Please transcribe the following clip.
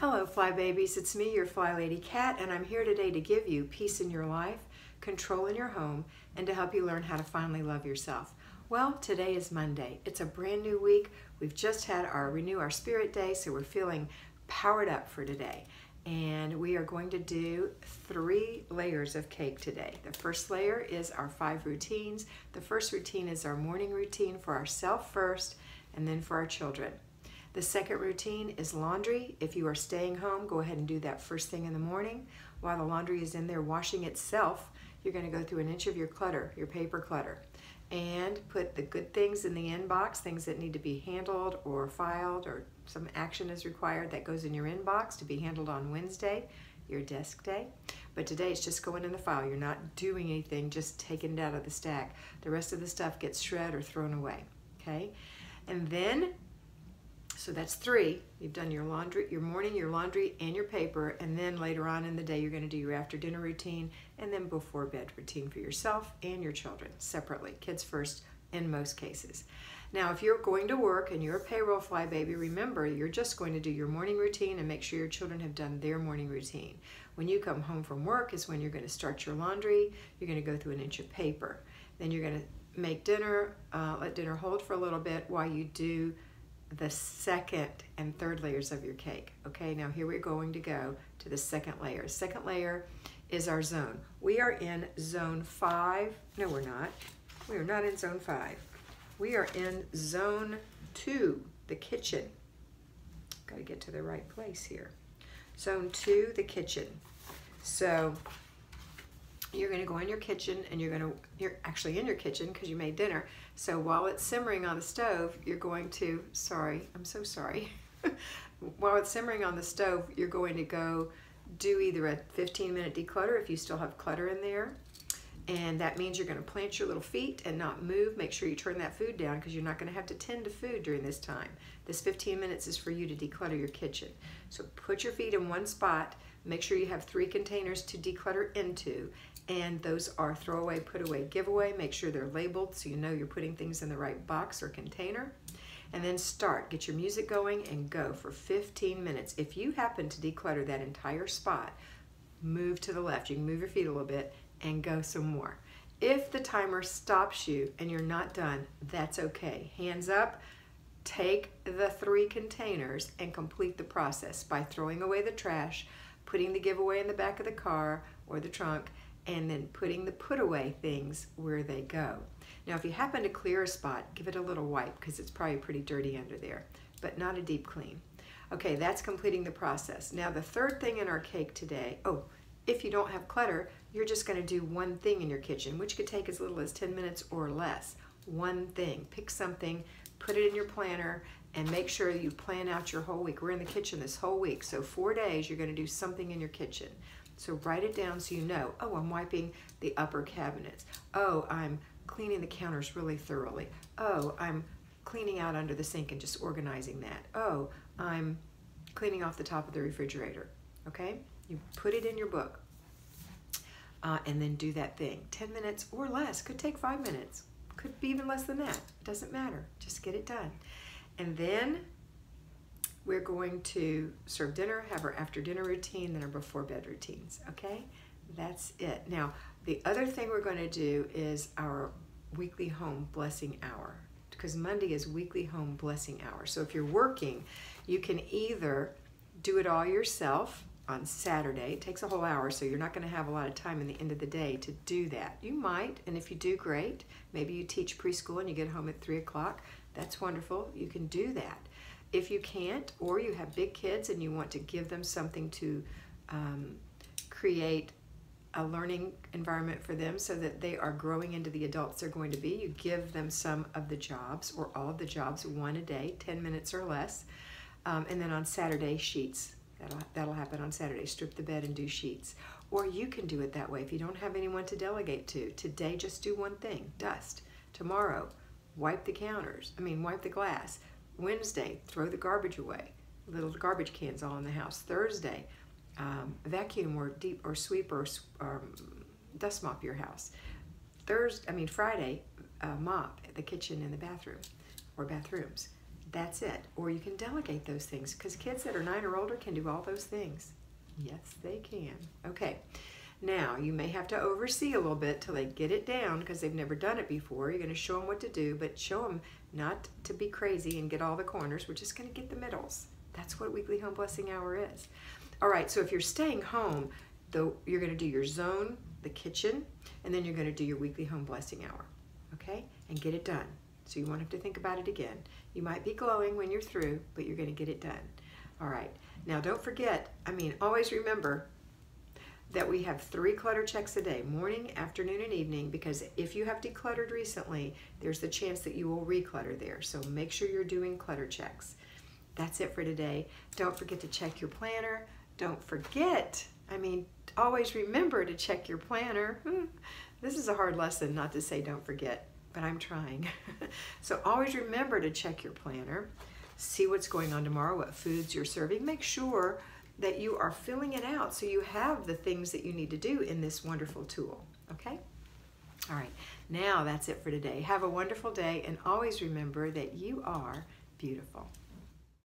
Hello, Fly Babies. It's me, your FlyLady Kat, and I'm here today to give you peace in your life, control in your home, and to help you learn how to finally love yourself. Well, today is Monday. It's a brand new week. We've just had our Renew Our Spirit Day, so we're feeling powered up for today. And we are going to do 3 layers of cake today. The first layer is our 5 routines. The first routine is our morning routine for ourselves first, and then for our children. The second routine is laundry. If you are staying home, go ahead and do that first thing in the morning. While the laundry is in there washing itself, you're going to go through an inch of your clutter, your paper clutter, and put the good things in the inbox, things that need to be handled or filed or some action is required that goes in your inbox to be handled on Wednesday, your desk day. But today it's just going in the file. You're not doing anything, just taking it out of the stack. The rest of the stuff gets shredded or thrown away, okay? And then so that's 3. You've done your laundry, your morning, your laundry, and your paper, and then later on in the day you're going to do your after dinner routine and then before bed routine for yourself and your children separately. Kids first in most cases. Now if you're going to work and you're a payroll fly baby, remember you're just going to do your morning routine and make sure your children have done their morning routine. When you come home from work is when you're going to start your laundry. You're going to go through an inch of paper. Then you're going to make dinner, let dinner hold for a little bit while you do the second and third layers of your cake. Okay, now here we're going to go to the second layer. Second layer is our zone. We are in zone 5. No, we're not. We are not in zone 5. We are in zone 2, the kitchen. Got to get to the right place here. Zone 2, the kitchen. So you're going to go in your kitchen and you're actually in your kitchen because you made dinner. So while it's simmering on the stove, you're going to, I'm so sorry. While it's simmering on the stove, you're going to go do either a 15-minute declutter if you still have clutter in there. And that means you're going to plant your little feet and not move. Make sure you turn that food down because you're not going to have to tend to food during this time. This 15 minutes is for you to declutter your kitchen. So put your feet in one spot. Make sure you have 3 containers to declutter into. And those are throw away, put away, give away. Make sure they're labeled so you know you're putting things in the right box or container. And then start. Get your music going and go for 15 minutes. If you happen to declutter that entire spot, move to the left. You can move your feet a little bit and go some more. If the timer stops you and you're not done, that's okay. Hands up. Take the 3 containers and complete the process by throwing away the trash, putting the giveaway in the back of the car or the trunk, and then putting the put away things where they go. Now if you happen to clear a spot, give it a little wipe because it's probably pretty dirty under there, but not a deep clean. Okay, that's completing the process. Now the third thing in our cake today, if you don't have clutter, you're just going to do one thing in your kitchen, which could take as little as 10 minutes or less. One thing. Pick something, put it in your planner, and make sure you plan out your whole week. We're in the kitchen this whole week, so 4 days you're going to do something in your kitchen. So write it down so you know, I'm wiping the upper cabinets. I'm cleaning the counters really thoroughly. I'm cleaning out under the sink and just organizing that. I'm cleaning off the top of the refrigerator. Okay? You put it in your book and then do that thing. 10 minutes or less. Could take 5 minutes. Could be even less than that. Doesn't matter. Just get it done. And then we're going to serve dinner, have our after dinner routine, then our before bed routines, okay? That's it. Now, the other thing we're going to do is our weekly home blessing hour, because Monday is weekly home blessing hour. So if you're working, you can either do it all yourself on Saturday. It takes a whole hour, so you're not going to have a lot of time in the end of the day to do that. You might, and if you do, great. Maybe you teach preschool and you get home at 3 o'clock. That's wonderful. You can do that. If you can't, or you have big kids and you want to give them something to create a learning environment for them so that they are growing into the adults they're going to be, you give them some of the jobs or all of the jobs, 1 a day, 10 minutes or less. And then on Saturday, sheets. That'll happen on Saturday. Strip the bed and do sheets. Or you can do it that way if you don't have anyone to delegate to. Today, just do one thing, dust. Tomorrow, wipe the wipe the glass. Wednesday, throw the garbage away. Little garbage cans all in the house. Thursday, vacuum or sweep or dust mop your house. Friday, mop the kitchen and the bathroom or bathrooms. That's it. Or you can delegate those things, because kids that are 9 or older can do all those things. Yes, they can. Okay. Now, you may have to oversee a little bit till they get it down, because they've never done it before. You're going to show them what to do, but show them not to be crazy and get all the corners. We're just going to get the middles. That's what Weekly Home Blessing Hour is. All right, so if you're staying home, though, you're going to do your zone, the kitchen, and then you're going to do your Weekly Home Blessing Hour, okay? And get it done. So you won't have to think about it again. You might be glowing when you're through, but you're going to get it done. All right. Now, don't forget, always remember that we have 3 clutter checks a day, morning, afternoon, and evening, because if you have decluttered recently, there's the chance that you will reclutter there. So make sure you're doing clutter checks. That's it for today. Don't forget to check your planner. Don't forget, always remember to check your planner. This is a hard lesson not to say don't forget, but I'm trying. So always remember to check your planner. See what's going on tomorrow, what foods you're serving. Make sure that you are filling it out so you have the things that you need to do in this wonderful tool, okay? All right, now that's it for today. Have a wonderful day, and always remember that you are beautiful.